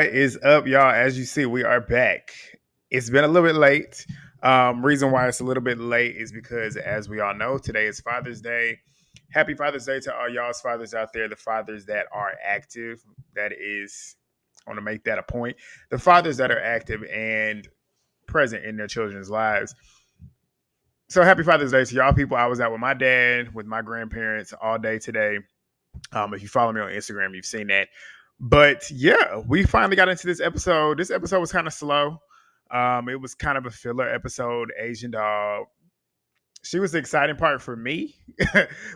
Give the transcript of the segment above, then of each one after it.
What is up, y'all? As you see, we are back. It's been a little bit late. Reason why it's a little bit late is because, as we all know, today is Father's Day. Happy Father's Day to all y'all's fathers out there, the fathers that are active. That is, I want to make that a point. The fathers that are active and present in their children's lives. So happy Father's Day to y'all people. I was out with my dad, with my grandparents all day today. If you follow me on Instagram, you've seen that. But yeah, we finally got into this episode. This episode was kind of slow. It was kind of a filler episode. Asian Dog. She was the exciting part for me.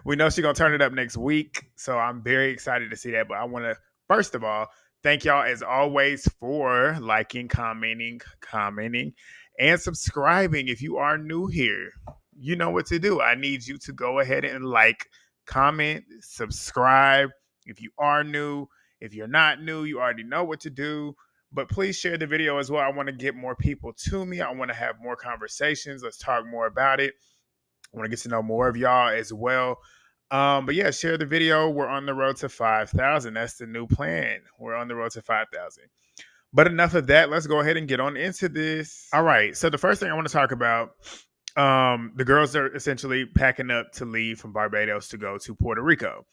We know she's going to turn it up next week. So I'm very excited to see that. But I want to, first of all, thank y'all as always for liking, commenting, and subscribing. If you are new here, you know what to do. I need you to go ahead and like, comment, subscribe. If you are new, if you're not new, you already know what to do. But please share the video as well. I want to get more people to me. I want to have more conversations. Let's talk more about it. I want to get to know more of y'all as well. But yeah, share the video. We're on the road to 5,000. That's the new plan. We're on the road to 5,000. But enough of that. Let's go ahead and get on into this. All right. So the first thing I want to talk about, the girls are essentially packing up to leave from Barbados to go to Puerto Rico.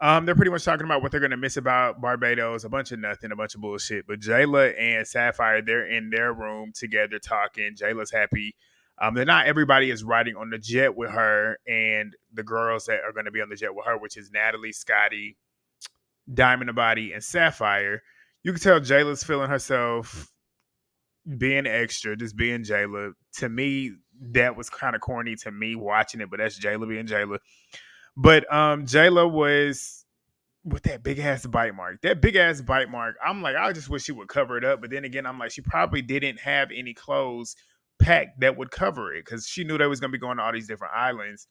They're pretty much talking about what they're going to miss about Barbados, a bunch of nothing, a bunch of bullshit. But Jela and Sapphire, they're in their room together talking. Jela's happy. They're not everybody is riding on the jet with her, and the girls that are going to be on the jet with her, which is Natalie, Scotty, Diamond the Body, and Sapphire. You can tell Jela's feeling herself being extra, just being Jela. To me, that was kind of corny to me watching it, but that's Jela being Jela. But Jela was with that big ass bite mark. That big ass bite mark. I'm like, I just wish she would cover it up. But then again, I'm like, she probably didn't have any clothes packed that would cover it because she knew they was gonna be going to all these different islands,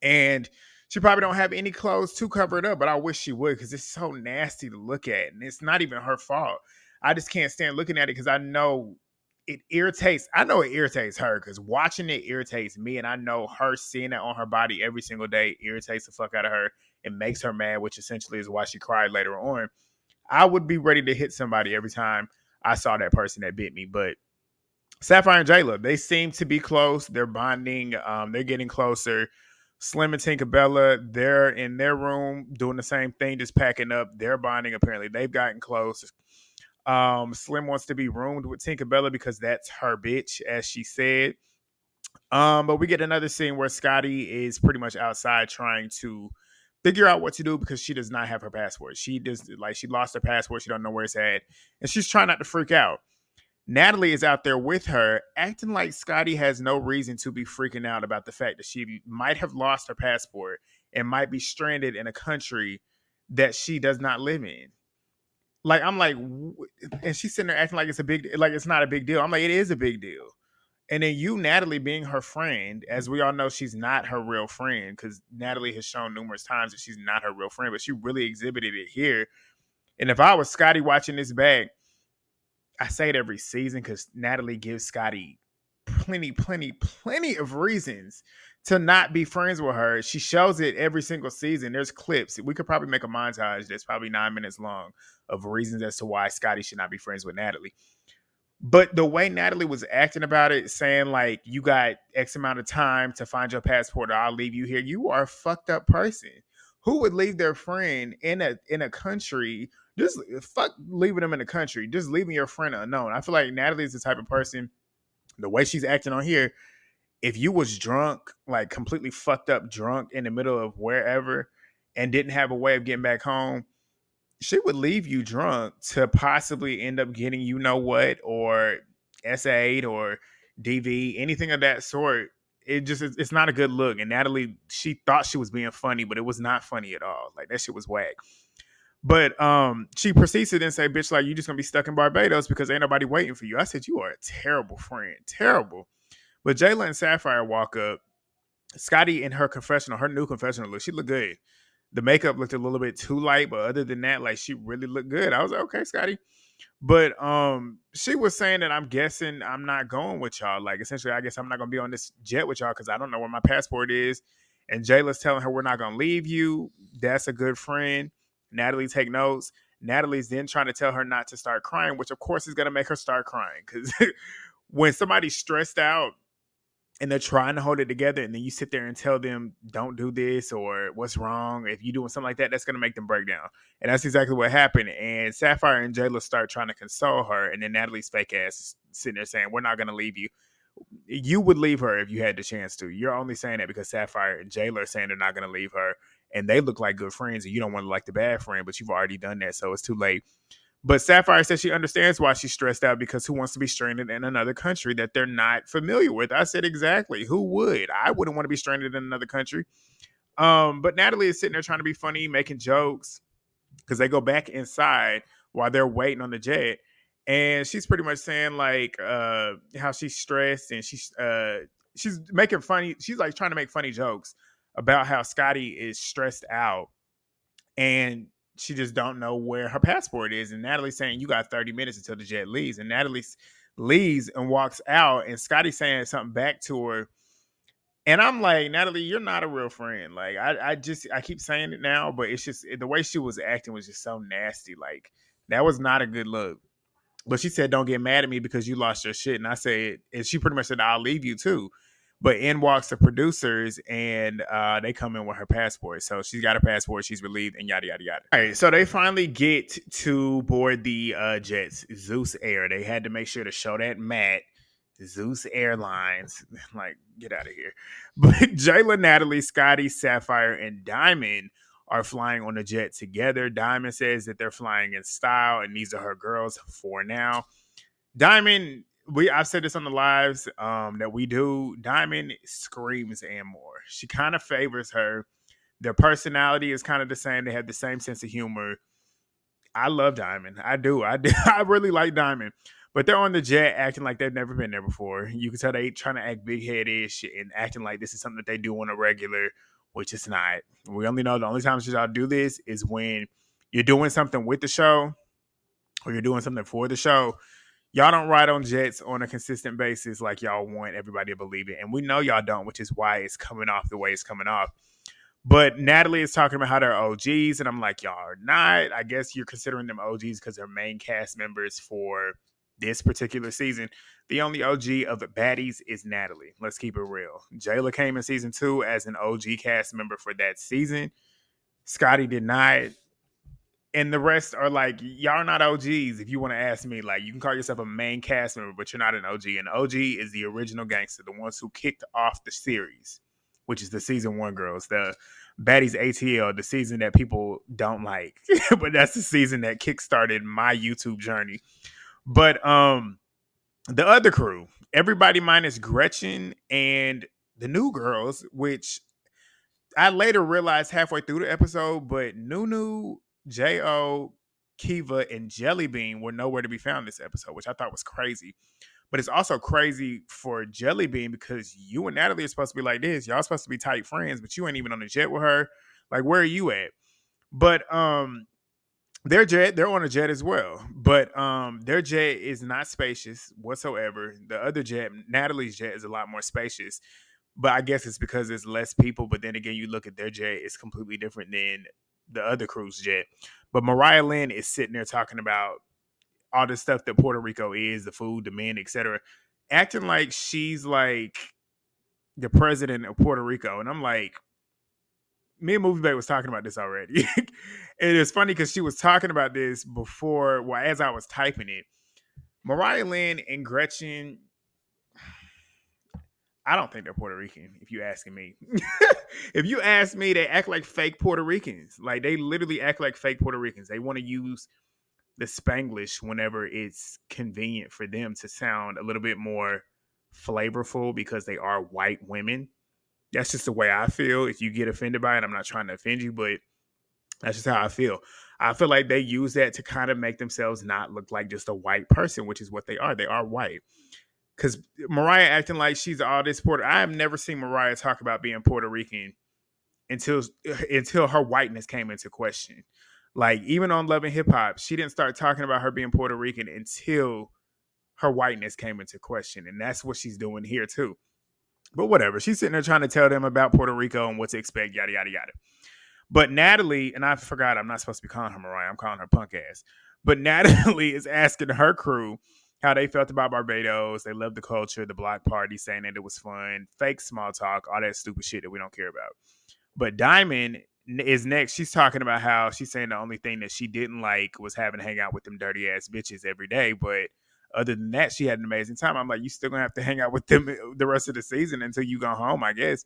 and she probably don't have any clothes to cover it up. But I wish she would because it's so nasty to look at, and it's not even her fault. I just can't stand looking at it because I know it irritates. I know it irritates her because watching it irritates me, and I know her seeing that on her body every single day irritates the fuck out of her and makes her mad, which essentially is why she cried later on. I would be ready to hit somebody every time I saw that person that bit me. But Sapphire and Jela, they seem to be close. They're bonding. They're getting closer. Slim and Tinkerbella, they're in their room doing the same thing, just packing up. They're bonding. Apparently, they've gotten close. Slim wants to be roomed with Tinkerbella because that's her bitch, as she said. But we get another scene where Scotty is pretty much outside trying to figure out what to do because she does not have her passport. She lost her passport. She don't know where it's at, and she's trying not to freak out. Natalie is out there with her, acting like Scotty has no reason to be freaking out about the fact that she might have lost her passport and might be stranded in a country that she does not live in. Like, I'm like, and she's sitting there acting like it's not a big deal. I'm like, it is a big deal. And then you, Natalie, being her friend, as we all know, she's not her real friend because Natalie has shown numerous times that she's not her real friend, but she really exhibited it here. And if I was Scotty watching this back, I say it every season because Natalie gives Scotty plenty of reasons to not be friends with her. She shows it every single season. There's clips. We could probably make a montage that's probably 9 minutes long of reasons as to why Scotty should not be friends with Natalie. But the way Natalie was acting about it, saying like, you got X amount of time to find your passport or I'll leave you here. You are a fucked up person. Who would leave their friend in a country? Just fuck leaving them in the country. Just leaving your friend unknown. I feel like Natalie is the type of person, the way she's acting on here, if you was drunk, like completely fucked up drunk in the middle of wherever and didn't have a way of getting back home, she would leave you drunk to possibly end up getting you know what, or S8 or DV, anything of that sort. It's not a good look. And Natalie, she thought she was being funny, but it was not funny at all. Like, that shit was whack. But she proceeds to then say, bitch, like, you just gonna be stuck in Barbados because ain't nobody waiting for you. I said, you are a terrible friend. Terrible. But Jayla and Sapphire walk up. Scotty in her confessional, her new confessional look, she looked good. The makeup looked a little bit too light, but other than that, like, she really looked good. I was like, okay, Scotty. But she was saying that I'm guessing I'm not going with y'all. Like, essentially, I guess I'm not gonna be on this jet with y'all because I don't know where my passport is. And Jayla's telling her we're not gonna leave you. That's a good friend. Natalie, take notes. Natalie's then trying to tell her not to start crying, which of course is going to make her start crying. Because when somebody's stressed out and they're trying to hold it together, and then you sit there and tell them, don't do this, or what's wrong, if you're doing something like that, that's going to make them break down. And that's exactly what happened. And Sapphire and Jela start trying to console her, and then Natalie's fake ass is sitting there saying, we're not going to leave you. You would leave her if you had the chance to. You're only saying that because Sapphire and Jayla are saying they're not going to leave her, and they look like good friends, and you don't want to like the bad friend, but you've already done that, so it's too late. But Sapphire says she understands why she's stressed out, because who wants to be stranded in another country that they're not familiar with? I said, exactly. Who would? I wouldn't want to be stranded in another country. But Natalie is sitting there trying to be funny, making jokes, because they go back inside while they're waiting on the jet. And she's pretty much saying like how she's stressed, and she's making funny. She's like trying to make funny jokes about how Scotty is stressed out, and she just don't know where her passport is. And Natalie's saying, you got 30 minutes until the jet leaves. And Natalie leaves and walks out, and Scotty's saying something back to her. And I'm like, Natalie, you're not a real friend. Like, I keep saying it now, but it's just the way she was acting was just so nasty. Like, that was not a good look. But she said, don't get mad at me because you lost your shit. And I said, and she pretty much said, I'll leave you too. But in walks the producers, and they come in with her passport. So she's got a passport, she's relieved, and yada, yada, yada. All right, so they finally get to board the jets, Zeus Air. They had to make sure to show that mat, Zeus Airlines. Like, get out of here. But Jayla, Natalie, Scotty, Sapphire, and Diamond are flying on the jet together. Diamond says that they're flying in style, and these are her girls for now. Diamond, I've said this on the lives that we do. Diamond screams and more. She kind of favors her. Their personality is kind of the same. They have the same sense of humor. I love Diamond. I do. I really like Diamond. But they're on the jet acting like they've never been there before. You can tell they trying to act big headish and acting like this is something that they do on a regular, which it's not. We only know the only times y'all do this is when you're doing something with the show or you're doing something for the show. Y'all don't ride on jets on a consistent basis like y'all want everybody to believe it. And we know y'all don't, which is why it's coming off the way it's coming off. But Natalie is talking about how they're OGs, and I'm like, y'all are not. I guess you're considering them OGs because they're main cast members for this particular season. The only OG of the Baddies is Natalie. Let's keep it real. Jela came in season 2 as an OG cast member for that season. Scotty did not. And the rest are like, y'all are not OGs. If you want to ask me, like, you can call yourself a main cast member, but you're not an OG. An OG is the original gangster, the ones who kicked off the series, which is the season 1 girls, the Baddies ATL, the season that people don't like, but that's the season that kickstarted my YouTube journey. But the other crew, everybody minus Gretchen and the new girls, which I later realized halfway through the episode, but Nunu, J.O., Kiva, and Jelly Bean were nowhere to be found this episode, which I thought was crazy. But it's also crazy for Jelly Bean because you and Natalie are supposed to be like this. Y'all supposed to be tight friends, but you ain't even on the jet with her. Like, where are you at? But they're on a jet as well. But their jet is not spacious whatsoever. The other jet, Natalie's jet, is a lot more spacious. But I guess it's because there's less people. But then again, you look at their jet, it's completely different than the other crew's jet. But Mariahlynn is sitting there talking about all the stuff that Puerto Rico is, the food, the men, etc., acting like she's like the president of Puerto Rico. And I'm like, me and Movie Bay was talking about this already. And it's funny because she was talking about this before, well, as I was typing it. Mariahlynn and Gretchen, I don't think they're Puerto Rican, if you asking me. If you ask me, they act like fake Puerto Ricans. Like, they literally act like fake Puerto Ricans. They want to use the Spanglish whenever it's convenient for them to sound a little bit more flavorful because they are white women. That's just the way I feel. If you get offended by it, I'm not trying to offend you, but that's just how I feel. I feel like they use that to kind of make themselves not look like just a white person, which is what they are. They are white. Because Mariah acting like she's all this Puerto. I have never seen Mariah talk about being Puerto Rican until her whiteness came into question. Like, even on Love and Hip Hop, she didn't start talking about her being Puerto Rican until her whiteness came into question. And that's what she's doing here too. But whatever. She's sitting there trying to tell them about Puerto Rico and what to expect, yada, yada, yada. But Natalie, and I forgot I'm not supposed to be calling her Mariah, I'm calling her punk ass. But Natalie is asking her crew how they felt about Barbados. They loved the culture, the block party, saying that it was fun, fake small talk, all that stupid shit that we don't care about. But Diamond is next. She's talking about how she's saying the only thing that she didn't like was having to hang out with them dirty ass bitches every day. But other than that, she had an amazing time. I'm like, you still gonna have to hang out with them the rest of the season until you go home, I guess.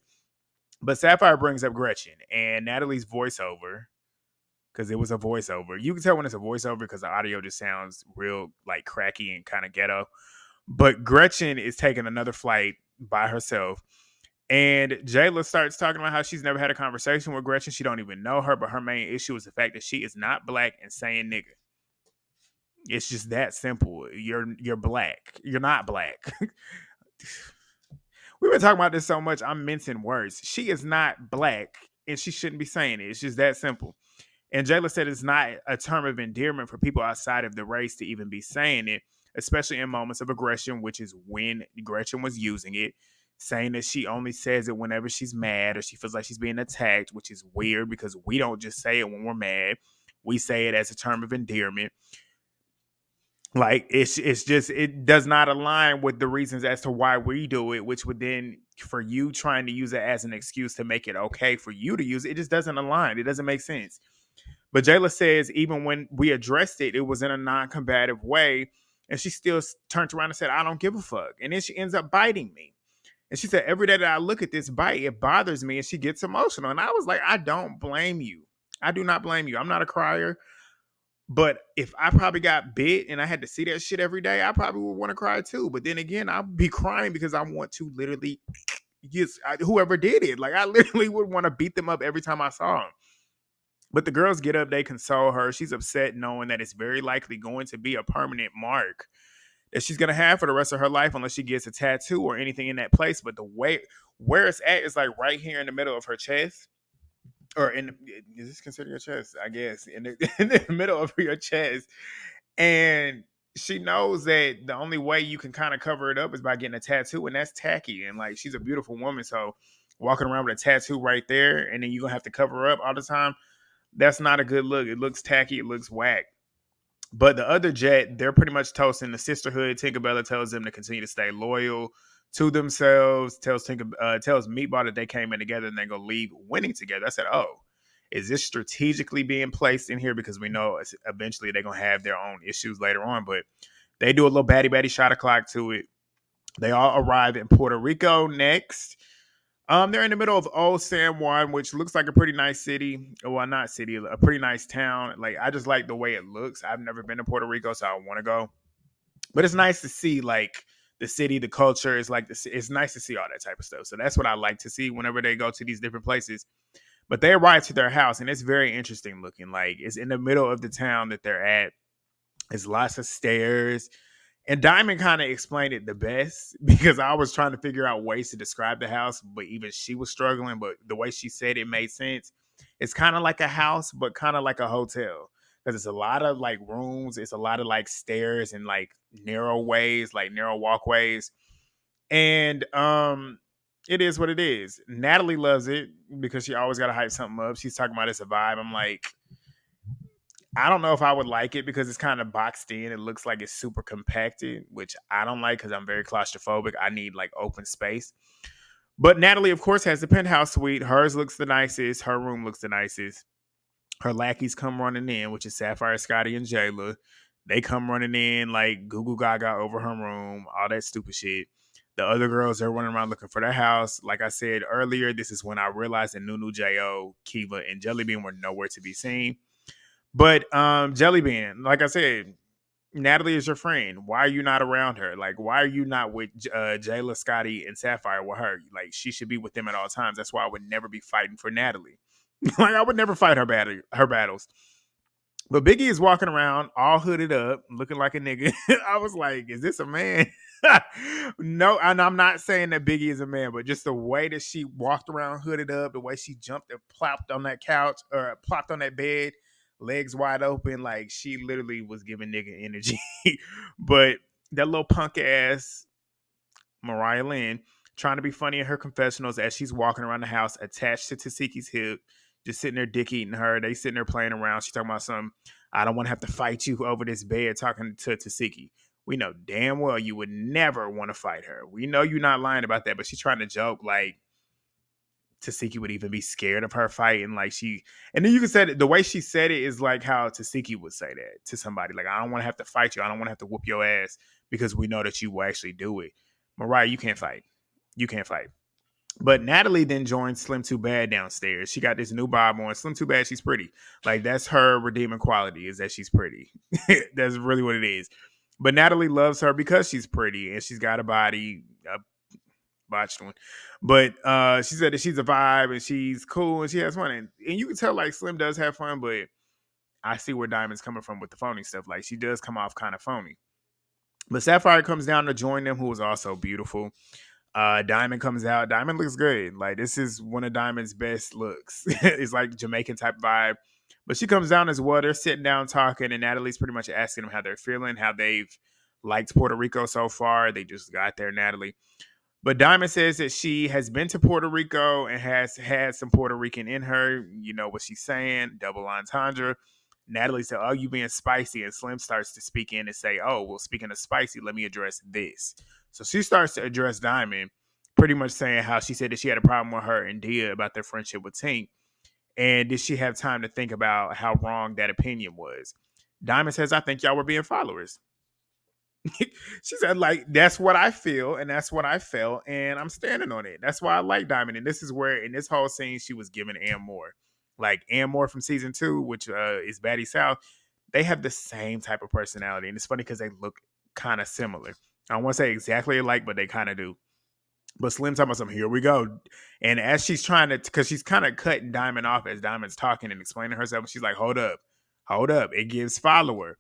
But Sapphire brings up Gretchen and Natalie's voiceover because it was a voiceover. You can tell when it's a voiceover because the audio just sounds real like cracky and kind of ghetto. But Gretchen is taking another flight by herself. And Jela starts talking about how she's never had a conversation with Gretchen. She don't even know her, but her main issue is the fact that she is not black and saying nigga. It's just that simple. You're black. You're not black. We've been talking about this so much. I'm mincing words. She is not black, and she shouldn't be saying it. It's just that simple. And Jayla said it's not a term of endearment for people outside of the race to even be saying it, especially in moments of aggression, which is when Gretchen was using it, saying that she only says it whenever she's mad or she feels like she's being attacked, which is weird because we don't just say it when we're mad. We say it as a term of endearment. Like it's just it does not align with the reasons as to why we do it, which would then for you trying to use it as an excuse to make it okay for you to use it, it just doesn't align. It doesn't make sense. But Jayla says even when we addressed it, it was in a non-combative way. And she still turned around and said, I don't give a fuck. And then she ends up biting me. And she said, every day that I look at this bite, it bothers me. And she gets emotional. And I was like, I don't blame you. I do not blame you. I'm not a crier. But if I probably got bit and I had to see that shit every day, I probably would want to cry too. But then again, I'll be crying because I want to literally whoever did it. Like I literally would want to beat them up every time I saw them. But the girls get up, they console her. She's upset knowing that it's very likely going to be a permanent mark that she's going to have for the rest of her life unless she gets a tattoo or anything in that place. But the way where it's at is like right here in the middle of her chest. Or is this considered your chest? I guess in the middle of your chest. And she knows that the only way you can kind of cover it up is by getting a tattoo. And that's tacky. And like she's a beautiful woman. So walking around with a tattoo right there and then you're going to have to cover her up all the time. That's not a good look. It looks tacky. It looks whack. But the other jet, they're pretty much toasting the sisterhood. Tinkerbella tells them to continue to stay loyal to themselves. Tells Meatball that they came in together and they're gonna leave winning together. I said, "Oh, is this strategically being placed in here because we know eventually they're gonna have their own issues later on?" But they do a little batty shot o'clock to it. They all arrive in Puerto Rico next. They're in the middle of Old San Juan, which looks like a pretty nice city. Well, not city, a pretty nice town. Like I just like the way it looks. I've never been to Puerto Rico, so I want to go. But it's nice to see like the city, the culture. It's like it's nice to see all that type of stuff. So that's what I like to see whenever they go to these different places. But they arrive to their house, and it's very interesting looking. Like it's in the middle of the town that they're at. It's lots of stairs. And Diamond kind of explained it the best because I was trying to figure out ways to describe the house, but even she was struggling. But the way she said it made sense. It's kind of like a house, but kind of like a hotel because it's a lot of like rooms. It's a lot of like stairs and like narrow ways, like narrow walkways. And it is what it is. Natalie loves it because she always got to hype something up. She's talking about it's a vibe. I'm like, I don't know if I would like it because it's kind of boxed in. It looks like it's super compacted, which I don't like because I'm very claustrophobic. I need like open space. But Natalie, of course, has the penthouse suite. Hers looks the nicest. Her room looks the nicest. Her lackeys come running in, which is Sapphire, Scotty, and Jela. They come running in like Goo Goo Gaga over her room, all that stupid shit. The other girls are running around looking for their house. Like I said earlier, this is when I realized that Nunu, Jo, Kiva, and Jellybean were nowhere to be seen. But Jellybean, like I said, Natalie is your friend. Why are you not around her? Like, why are you not with Jayla, Scotty, and Sapphire with her? Like, she should be with them at all times. That's why I would never be fighting for Natalie. Like, I would never fight her battles. But Biggie is walking around all hooded up, looking like a nigga. I was like, is this a man? No, and I'm not saying that Biggie is a man, but just the way that she walked around hooded up, the way she jumped and plopped on that couch or plopped on that bed, legs wide open, like she literally was giving nigga energy. But that little punk ass Mariahlynn trying to be funny in her confessionals as she's walking around the house attached to Tasiki's hip, just sitting there dick eating her. They sitting there playing around. She talking about something. I don't want to have to fight you over this bed, talking to Tasiki. We know damn well you would never want to fight her. We know you're not lying about that, but she's trying to joke like Tasiki would even be scared of her fighting. Like and then you can say it, the way she said it is like how Tasiki would say that to somebody. Like, I don't want to have to fight you. I don't want to have to whoop your ass because we know that you will actually do it. Mariah, you can't fight. You can't fight. But Natalie then joined Slim Too Bad downstairs. She got this new bob on. Slim Too Bad, she's pretty. Like, that's her redeeming quality, is that she's pretty. That's really what it is. But Natalie loves her because she's pretty and she's got a body, a botched one. But she said that she's a vibe and she's cool and she has fun. And you can tell, like, Slim does have fun, but I see where Diamond's coming from with the phony stuff. Like, she does come off kind of phony. But Sapphire comes down to join them, who is also beautiful. Diamond comes out. Diamond looks good. Like, this is one of Diamond's best looks. It's like Jamaican type vibe. But she comes down as well. They're sitting down talking, and Natalie's pretty much asking them how they're feeling, how they've liked Puerto Rico so far. They just got there, Natalie. But Diamond says that she has been to Puerto Rico and has had some Puerto Rican in her. You know what she's saying, double entendre. Natalie said, "Oh, you being spicy." And Slim starts to speak in and say, "Oh, well, speaking of spicy, let me address this." So she starts to address Diamond, pretty much saying how she said that she had a problem with her and Dia about their friendship with Tink. And did she have time to think about how wrong that opinion was? Diamond says, "I think y'all were being followers." She said, like, that's what I feel and that's what I felt, and I'm standing on it. That's why I like Diamond. And this is where, in this whole scene, she was giving Ann Moore. Like, Ann Moore from season 2, which is Baddies South, they have the same type of personality. And it's funny because they look kind of similar. I don't want to say exactly alike, but they kind of do. But Slim talking about something, here we go. And as she's trying to, because she's kind of cutting Diamond off as Diamond's talking and explaining herself, and she's like, hold up. It gives follower.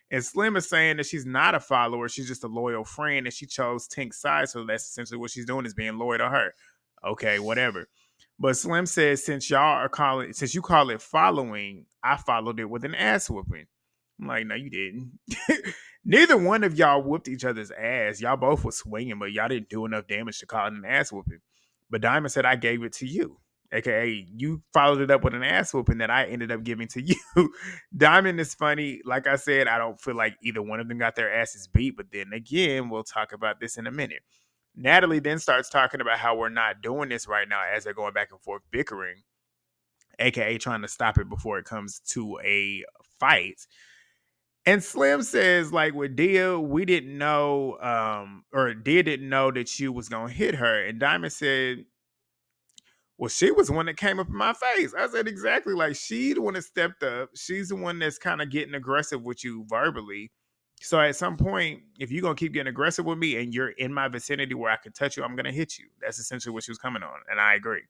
And Slim is saying that she's not a follower. She's just a loyal friend, and she chose Tink's side. So that's essentially what she's doing, is being loyal to her. Okay, whatever. But Slim says, since you call it following, I followed it with an ass whooping. I'm like, no, you didn't. Neither one of y'all whooped each other's ass. Y'all both were swinging, but y'all didn't do enough damage to call it an ass whooping. But Diamond said, I gave it to you. AKA, you followed it up with an ass whooping that I ended up giving to you. Diamond is funny. Like I said, I don't feel like either one of them got their asses beat. But then again, we'll talk about this in a minute. Natalie then starts talking about how we're not doing this right now as they're going back and forth bickering, AKA trying to stop it before it comes to a fight. And Slim says, like, with Dia, we didn't know, or Dia didn't know that you was going to hit her. And Diamond said, well, she was the one that came up in my face. I said, exactly. Like, she the one that stepped up. She's the one that's kind of getting aggressive with you verbally. So at some point, if you're going to keep getting aggressive with me and you're in my vicinity where I can touch you, I'm going to hit you. That's essentially what she was coming on. And I agree.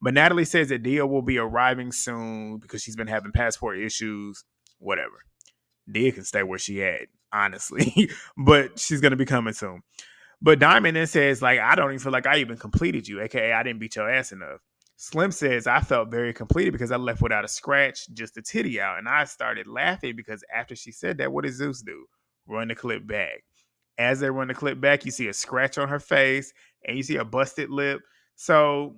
But Natalie says that Dia will be arriving soon because she's been having passport issues, whatever. Dia can stay where she at, honestly. But she's going to be coming soon. But Diamond then says, like, I don't even feel like I even completed you, aka I didn't beat your ass enough. Slim says, I felt very completed because I left without a scratch, just a titty out. And I started laughing because after she said that, what did Zeus do? Run the clip back. As they run the clip back, you see a scratch on her face and you see a busted lip. So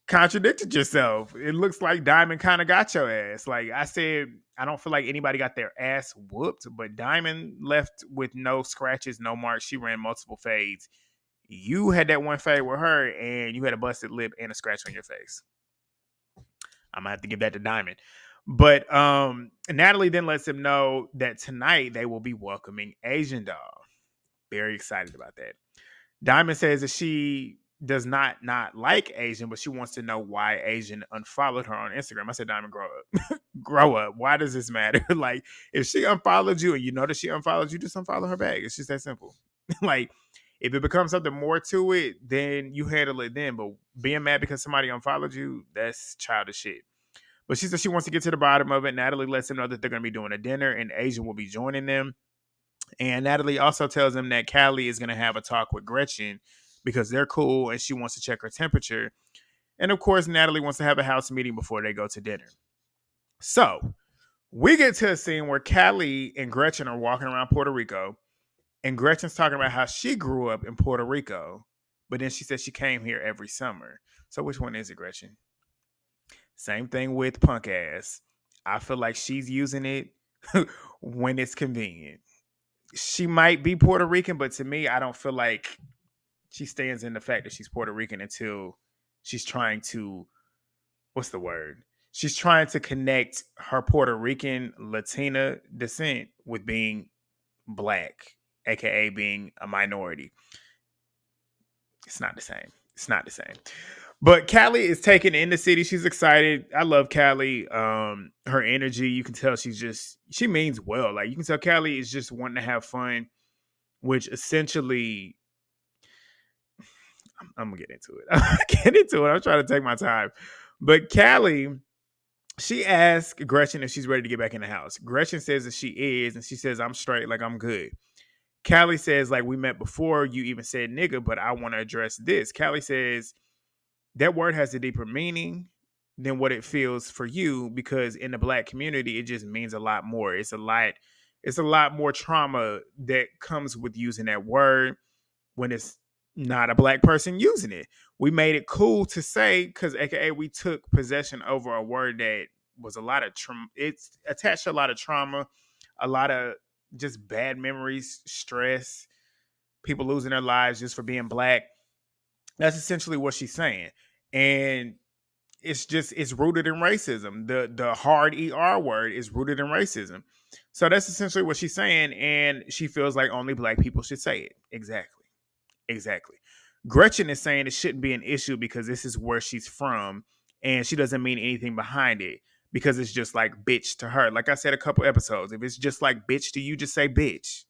contradicted yourself. It looks like Diamond kind of got your ass. Like I said, I don't feel like anybody got their ass whooped, but Diamond left with no scratches, no marks. She ran multiple fades. You had that one fade with her, and you had a busted lip and a scratch on your face. I'm gonna have to give that to Diamond. But Natalie then lets him know that tonight they will be welcoming Asian Doll. Very excited about that. Diamond says that she does not like Asian, but she wants to know why Asian unfollowed her on Instagram. I said, Diamond, grow up. Grow up. Why does this matter? Like, if she unfollowed you and you know that she unfollowed you, just unfollow her back. It's just that simple. Like, if it becomes something more to it, then you handle it then. But being mad because somebody unfollowed you, that's childish shit. But she said she wants to get to the bottom of it. Natalie lets them know that they're going to be doing a dinner and Asian will be joining them. And Natalie also tells them that Callie is going to have a talk with Gretchen because they're cool and she wants to check her temperature. And of course, Natalie wants to have a house meeting before they go to dinner. So we get to a scene where Callie and Gretchen are walking around Puerto Rico. And Gretchen's talking about how she grew up in Puerto Rico. But then she said she came here every summer. So which one is it, Gretchen? Same thing with punk ass. I feel like she's using it when it's convenient. She might be Puerto Rican, but to me, I don't feel like she stands in the fact that she's Puerto Rican until she's trying to, what's the word? She's trying to connect her Puerto Rican Latina descent with being black, aka being a minority. It's not the same. It's not the same. But Callie is taken in the city. She's excited. I love Callie. Her energy, you can tell she means well. Like you can tell Callie is just wanting to have fun, which essentially I'm gonna get into it. I'm trying to take my time. But Callie, she asked Gretchen if she's ready to get back in the house. Gretchen says that she is, and she says, I'm straight, like I'm good. Callie says, like, we met before, you even said nigga, but I want to address this. Callie says, that word has a deeper meaning than what it feels for you, because in the black community, it just means a lot more. It's a lot more trauma that comes with using that word when it's not a black person using it. We made it cool to say, because AKA we took possession over a word that was a lot of trauma. It's attached to a lot of trauma, a lot of just bad memories, stress, people losing their lives just for being black. That's essentially what she's saying. And it's rooted in racism. The hard ER word is rooted in racism. So that's essentially what she's saying. And she feels like only black people should say it. Exactly. Gretchen is saying it shouldn't be an issue because this is where she's from and she doesn't mean anything behind it because it's just like bitch to her. Like I said a couple episodes, if it's just like bitch to you, just say bitch.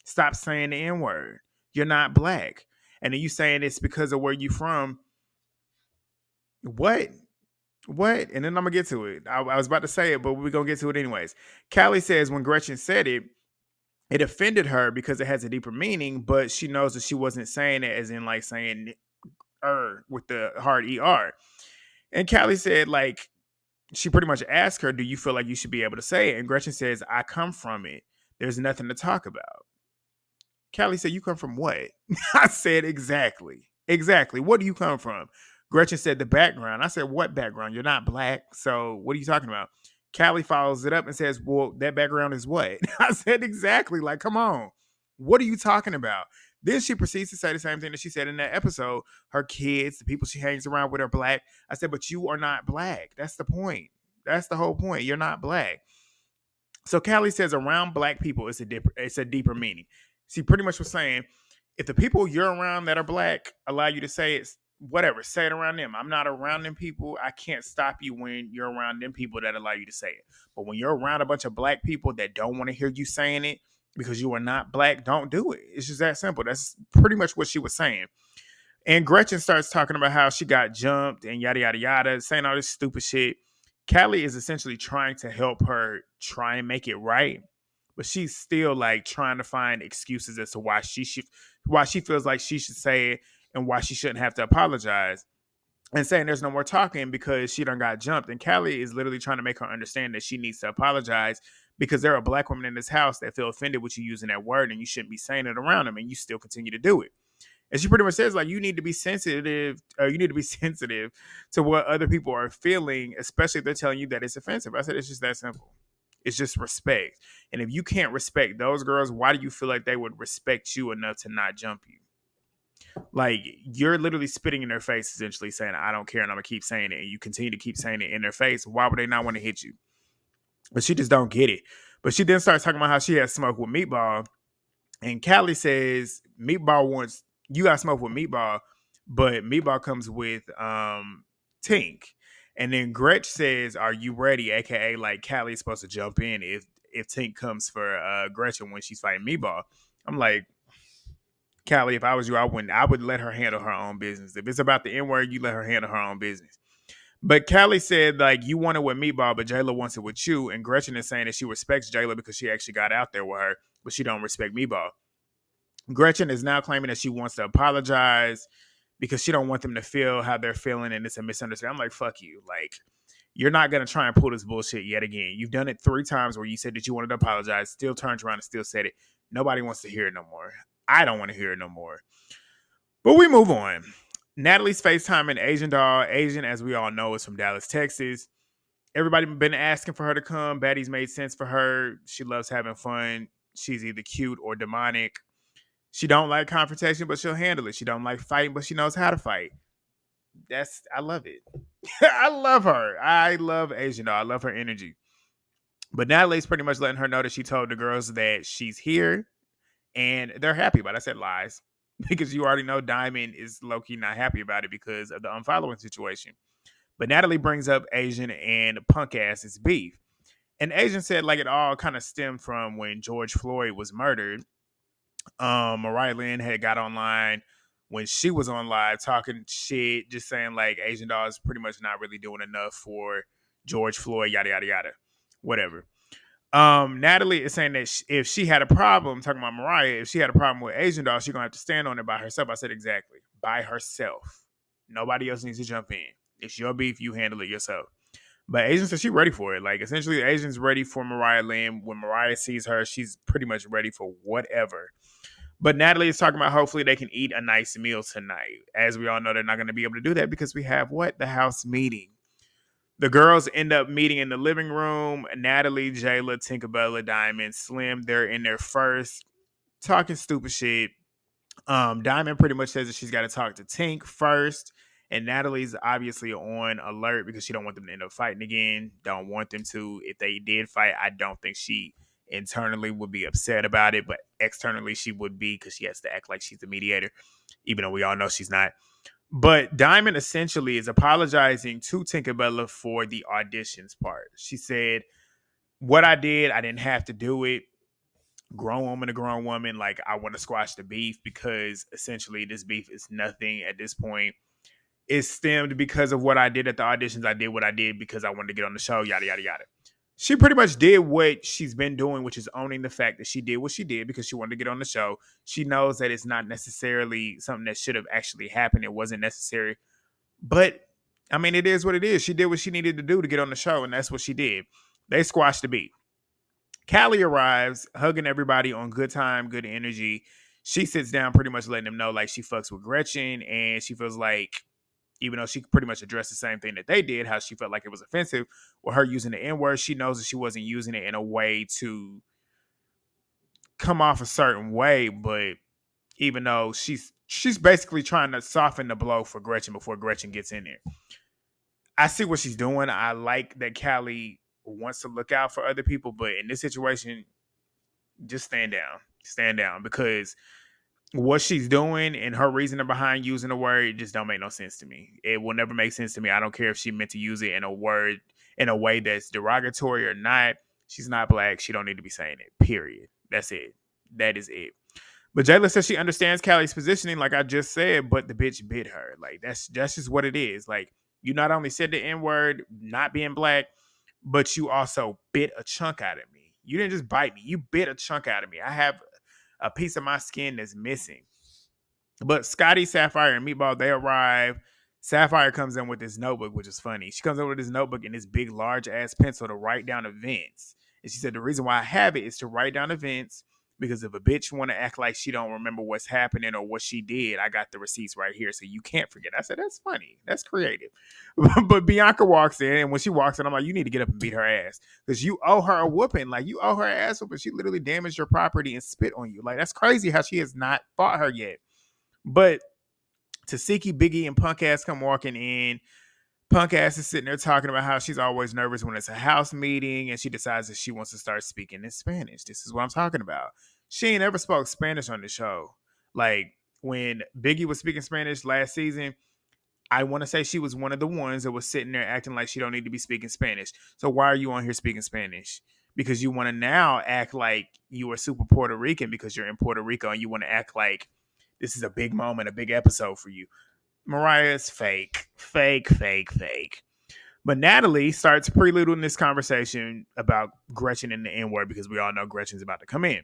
Stop saying the N word. You're not black. And then you saying it's because of where you from. What? What? And then I'm gonna get to it. I was about to say it, but we're gonna get to it anyways. Callie says when Gretchen said it, it offended her because it has a deeper meaning, but she knows that she wasn't saying it as in like saying with the hard ER. And Callie said, like, she pretty much asked her, do you feel like you should be able to say it? And Gretchen says, I come from it. There's nothing to talk about. Callie said, you come from what? I said, exactly. Exactly. What do you come from? Gretchen said, the background. I said, what background? You're not black. So what are you talking about? Callie follows it up and says, well, that background is what? I said, exactly. Like, come on. What are you talking about? Then she proceeds to say the same thing that she said in that episode. Her kids, the people she hangs around with are black. I said, but you are not black. That's the point. That's the whole point. You're not black. So Callie says around black people, it's a deeper meaning. She pretty much was saying, if the people you're around that are black allow you to say it, whatever, say it around them. I'm not around them people. I can't stop you when you're around them people that allow you to say it. But when you're around a bunch of black people that don't want to hear you saying it because you are not black, don't do it. It's just that simple. That's pretty much what she was saying. And Gretchen starts talking about how she got jumped and yada, yada, yada, saying all this stupid shit. Callie is essentially trying to help her try and make it right. But she's still like trying to find excuses as to why she feels like she should say it and why she shouldn't have to apologize. And saying there's no more talking because she done got jumped. And Callie is literally trying to make her understand that she needs to apologize because there are black women in this house that feel offended with you using that word and you shouldn't be saying it around them and you still continue to do it. And she pretty much says, like, you need to be sensitive to what other people are feeling, especially if they're telling you that it's offensive. I said, it's just that simple. It's just respect. And if you can't respect those girls, why do you feel like they would respect you enough to not jump you? Like, you're literally spitting in their face, essentially saying, I don't care, and I'm going to keep saying it. And you continue to keep saying it in their face. Why would they not want to hit you? But she just don't get it. But she then starts talking about how she has smoke with Meatball. And Callie says you got smoke with Meatball, but Meatball comes with Tink. And then Gretch says, are you ready? AKA like Callie's supposed to jump in if Tink comes for Gretchen when she's fighting Meatball. I'm like, Callie, if I was you, I would let her handle her own business. If it's about the N-word, you let her handle her own business. But Callie said, like, you want it with Meatball, but Jela wants it with you. And Gretchen is saying that she respects Jela because she actually got out there with her, but she don't respect Meatball. Gretchen is now claiming that she wants to apologize because she don't want them to feel how they're feeling and it's a misunderstanding. I'm like, fuck you. Like, you're not going to try and pull this bullshit yet again. You've done it 3 times where you said that you wanted to apologize, still turned around and still said it. Nobody wants to hear it no more. I don't want to hear it no more. But we move on. Natalie's FaceTiming Asian doll. Asian, as we all know, is from Dallas, Texas. Everybody been asking for her to come. Baddies made sense for her. She loves having fun. She's either cute or demonic. She don't like confrontation, but she'll handle it. She don't like fighting, but she knows how to fight. I love it. I love her. I love Asian doll. I love her energy. But Natalie's pretty much letting her know that she told the girls that she's here and they're happy about it. I said lies because you already know Diamond is low key not happy about it because of the unfollowing situation. But Natalie brings up Asian and punk ass's beef. And Asian said like it all kind of stemmed from when George Floyd was murdered. Mariahlynn had got online when she was on live talking shit, just saying like Asian doll is pretty much not really doing enough for George Floyd, yada yada yada, whatever. Natalie is saying that if she had a problem, talking about Mariah, if she had a problem with Asian doll, she's gonna have to stand on it by herself. I said exactly, by herself. Nobody else needs to jump in. It's your beef, you handle it yourself. But Asian said she's ready for it. Like essentially, Asian's ready for Mariahlynn. When Mariah sees her, she's pretty much ready for whatever. But Natalie is talking about hopefully they can eat a nice meal tonight. As we all know, they're not going to be able to do that because we have what? The house meeting. The girls end up meeting in the living room. Natalie, Jela, Tinkerbella, Diamond, Slim, they're in there first, talking stupid shit. Diamond pretty much says that she's got to talk to Tink first. And Natalie's obviously on alert because she don't want them to end up fighting again. Don't want them to. If they did fight, I don't think she internally would be upset about it, but externally she would be because she has to act like she's the mediator, even though we all know she's not. But Diamond essentially is apologizing to Tinkerbella for the auditions part. She said, what I did, I didn't have to do it. Grown woman to grown woman, like I want to squash the beef because essentially this beef is nothing at this point. It stemmed because of what I did at the auditions. I did what I did because I wanted to get on the show, yada, yada, yada. She pretty much did what she's been doing, which is owning the fact that she did what she did because she wanted to get on the show. She knows that it's not necessarily something that should have actually happened. It wasn't necessary. But, I mean, it is what it is. She did what she needed to do to get on the show, and that's what she did. They squashed the beat. Callie arrives, hugging everybody on good time, good energy. She sits down pretty much letting them know like she fucks with Gretchen, and she feels like even though she pretty much addressed the same thing that they did, how she felt like it was offensive with her using the N-word, she knows that she wasn't using it in a way to come off a certain way, but even though she's basically trying to soften the blow for Gretchen before Gretchen gets in there. I see what she's doing. I like that Callie wants to look out for other people, but in this situation, just stand down. Stand down because what she's doing and her reasoning behind using the word just don't make no sense to me. It will never make sense to me. I don't care if she meant to use it in a word in a way that's derogatory or not. She's not black. She don't need to be saying it. Period. That's it. That is it. But Jayla says she understands Callie's positioning, like I just said, but the bitch bit her. Like that's just what it is. Like you not only said the N-word, not being black, but you also bit a chunk out of me. You didn't just bite me. You bit a chunk out of me. I have a piece of my skin that's missing. But Scotty, Sapphire, and Meatball, they arrive. Sapphire comes in with this notebook, which is funny. She comes in with this notebook and this big, large ass pencil to write down events. And she said the reason why I have it is to write down events because if a bitch want to act like she don't remember what's happening or what she did, I got the receipts right here, so you can't forget. I said that's funny, that's creative. But Bianca walks in, and when she walks in, I'm like, you need to get up and beat her ass because you owe her a whooping. Like you owe her an ass whooping. She literally damaged your property and spit on you. Like that's crazy how she has not fought her yet. But Tasiki, Biggie, and Punk Ass come walking in. Punk Ass is sitting there talking about how she's always nervous when it's a house meeting, and she decides that she wants to start speaking in Spanish. This is what I'm talking about. She ain't ever spoke Spanish on the show. Like when Biggie was speaking Spanish last season, I want to say she was one of the ones that was sitting there acting like she don't need to be speaking Spanish. So why are you on here speaking Spanish? Because you want to now act like you are super Puerto Rican because you're in Puerto Rico and you want to act like this is a big moment, a big episode for you. Mariah's fake, fake, fake, fake. But Natalie starts preluding this conversation about Gretchen and the N-word because we all know Gretchen's about to come in.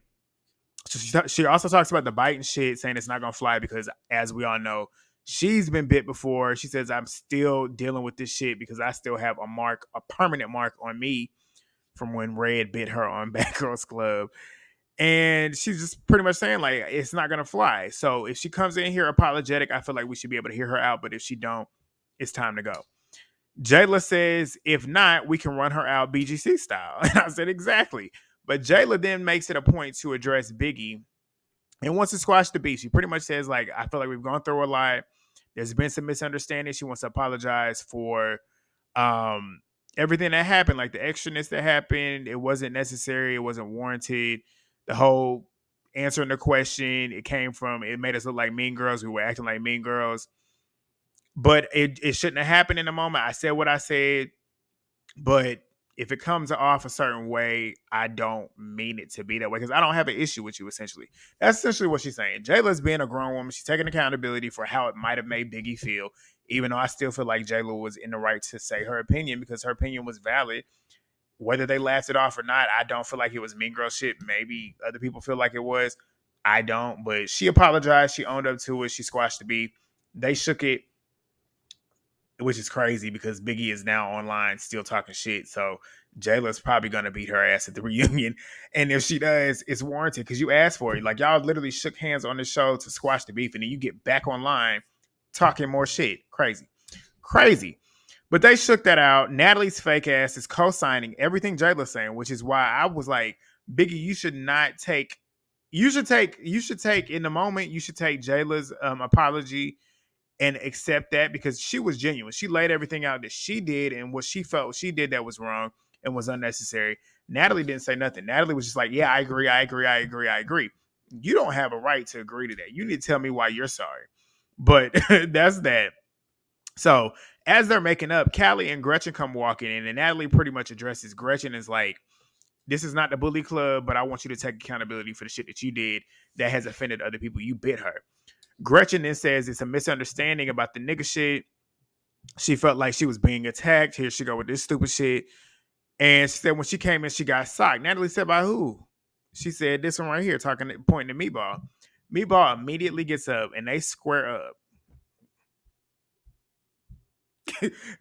So she also talks about the biting shit, saying it's not going to fly because, as we all know, she's been bit before. She says, I'm still dealing with this shit because I still have a mark, a permanent mark on me from when Red bit her on Bad Girls Club. And she's just pretty much saying, like, it's not going to fly. So if she comes in here apologetic, I feel like we should be able to hear her out. But if she don't, it's time to go. Jela says, if not, we can run her out BGC style. And I said, exactly. But Jela then makes it a point to address Biggie and wants to squash the beef. She pretty much says, like, I feel like we've gone through a lot. There's been some misunderstanding. She wants to apologize for um everything that happened, like the extraness that happened. It wasn't necessary. It wasn't warranted. The whole answering the question, it made us look like mean girls. We were acting like mean girls. But it shouldn't have happened in the moment. I said what I said, but if it comes off a certain way, I don't mean it to be that way because I don't have an issue with you, essentially. That's essentially what she's saying. Jayla's being a grown woman. She's taking accountability for how it might have made Biggie feel, even though I still feel like Jayla was in the right to say her opinion because her opinion was valid. Whether they laughed it off or not, I don't feel like it was mean girl shit. Maybe other people feel like it was. I don't. But she apologized. She owned up to it. She squashed the beef. They shook it, which is crazy because Biggie is now online still talking shit. So Jayla's probably going to beat her ass at the reunion. And if she does, it's warranted because you asked for it. Like, y'all literally shook hands on the show to squash the beef, and then you get back online talking more shit. Crazy. Crazy. But they shook that out. Natalie's fake ass is co-signing everything Jayla's saying, which is why I was like, Biggie, you should take in the moment, you should take Jayla's apology and accept that because she was genuine. She laid everything out that she did and what she felt she did that was wrong and was unnecessary. Natalie didn't say nothing. Natalie was just like, yeah, I agree. You don't have a right to agree to that. You need to tell me why you're sorry. But that's that. So as they're making up, Callie and Gretchen come walking in, and Natalie pretty much addresses Gretchen is like, this is not the bully club, but I want you to take accountability for the shit that you did that has offended other people. You bit her. Gretchen then says it's a misunderstanding about the nigga shit. She felt like she was being attacked. Here she go with this stupid shit. And she said when she came in, she got socked. Natalie said, by who? She said, this one right here, pointing to Meatball. Meatball immediately gets up and they square up.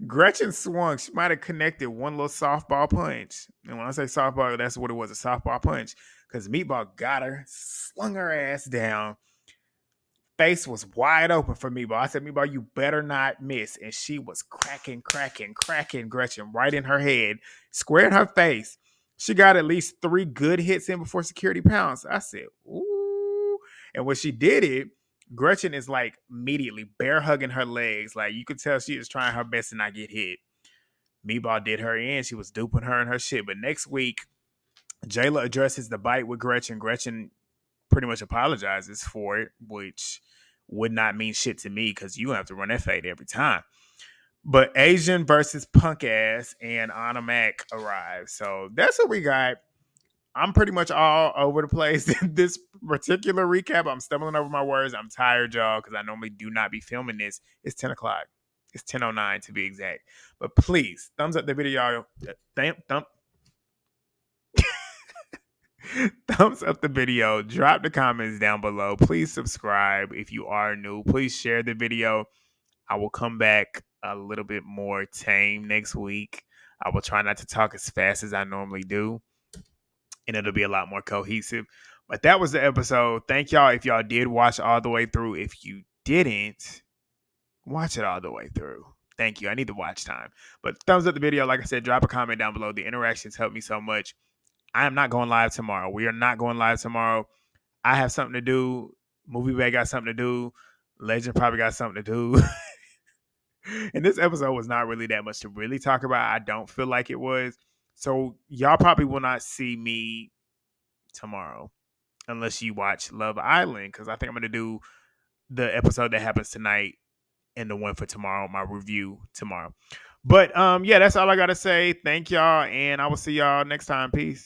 Gretchen swung. She might have connected one little softball punch. And when I say softball, that's what it was, a softball punch. Because Meatball got her, slung her ass down. Face was wide open for Meatball. I said, Meatball, you better not miss. And she was cracking Gretchen right in her head, square in her face. She got at least 3 good hits in before security pounced. I said, ooh. And when she did it, Gretchen is like immediately bear hugging her legs. Like you could tell she is trying her best to not get hit. Meatball did her in. She was duping her and her shit. But next week, Jela addresses the bite with Gretchen. Gretchen pretty much apologizes for it, which would not mean shit to me because you have to run that fade every time. But Asian versus punk ass and Anna Mac arrives. So that's what we got. I'm pretty much all over the place in this particular recap. I'm stumbling over my words. I'm tired, y'all, because I normally do not be filming this. It's 10 o'clock. It's 10:09 to be exact. But please, thumbs up the video. Thumbs up the video. Drop the comments down below. Please subscribe if you are new. Please share the video. I will come back a little bit more tame next week. I will try not to talk as fast as I normally do, and it'll be a lot more cohesive. But that was the episode. Thank y'all if y'all did watch all the way through. If you didn't, watch it all the way through. Thank you. I need the watch time. But thumbs up the video. Like I said, drop a comment down below. The interactions help me so much. I am not going live tomorrow. We are not going live tomorrow. I have something to do. Movie Bay got something to do. Legend probably got something to do. And this episode was not really that much to really talk about. I don't feel like it was. So y'all probably will not see me tomorrow unless you watch Love Island, because I think I'm going to do the episode that happens tonight and the one for tomorrow, my review tomorrow. But yeah, that's all I got to say. Thank y'all, and I will see y'all next time. Peace.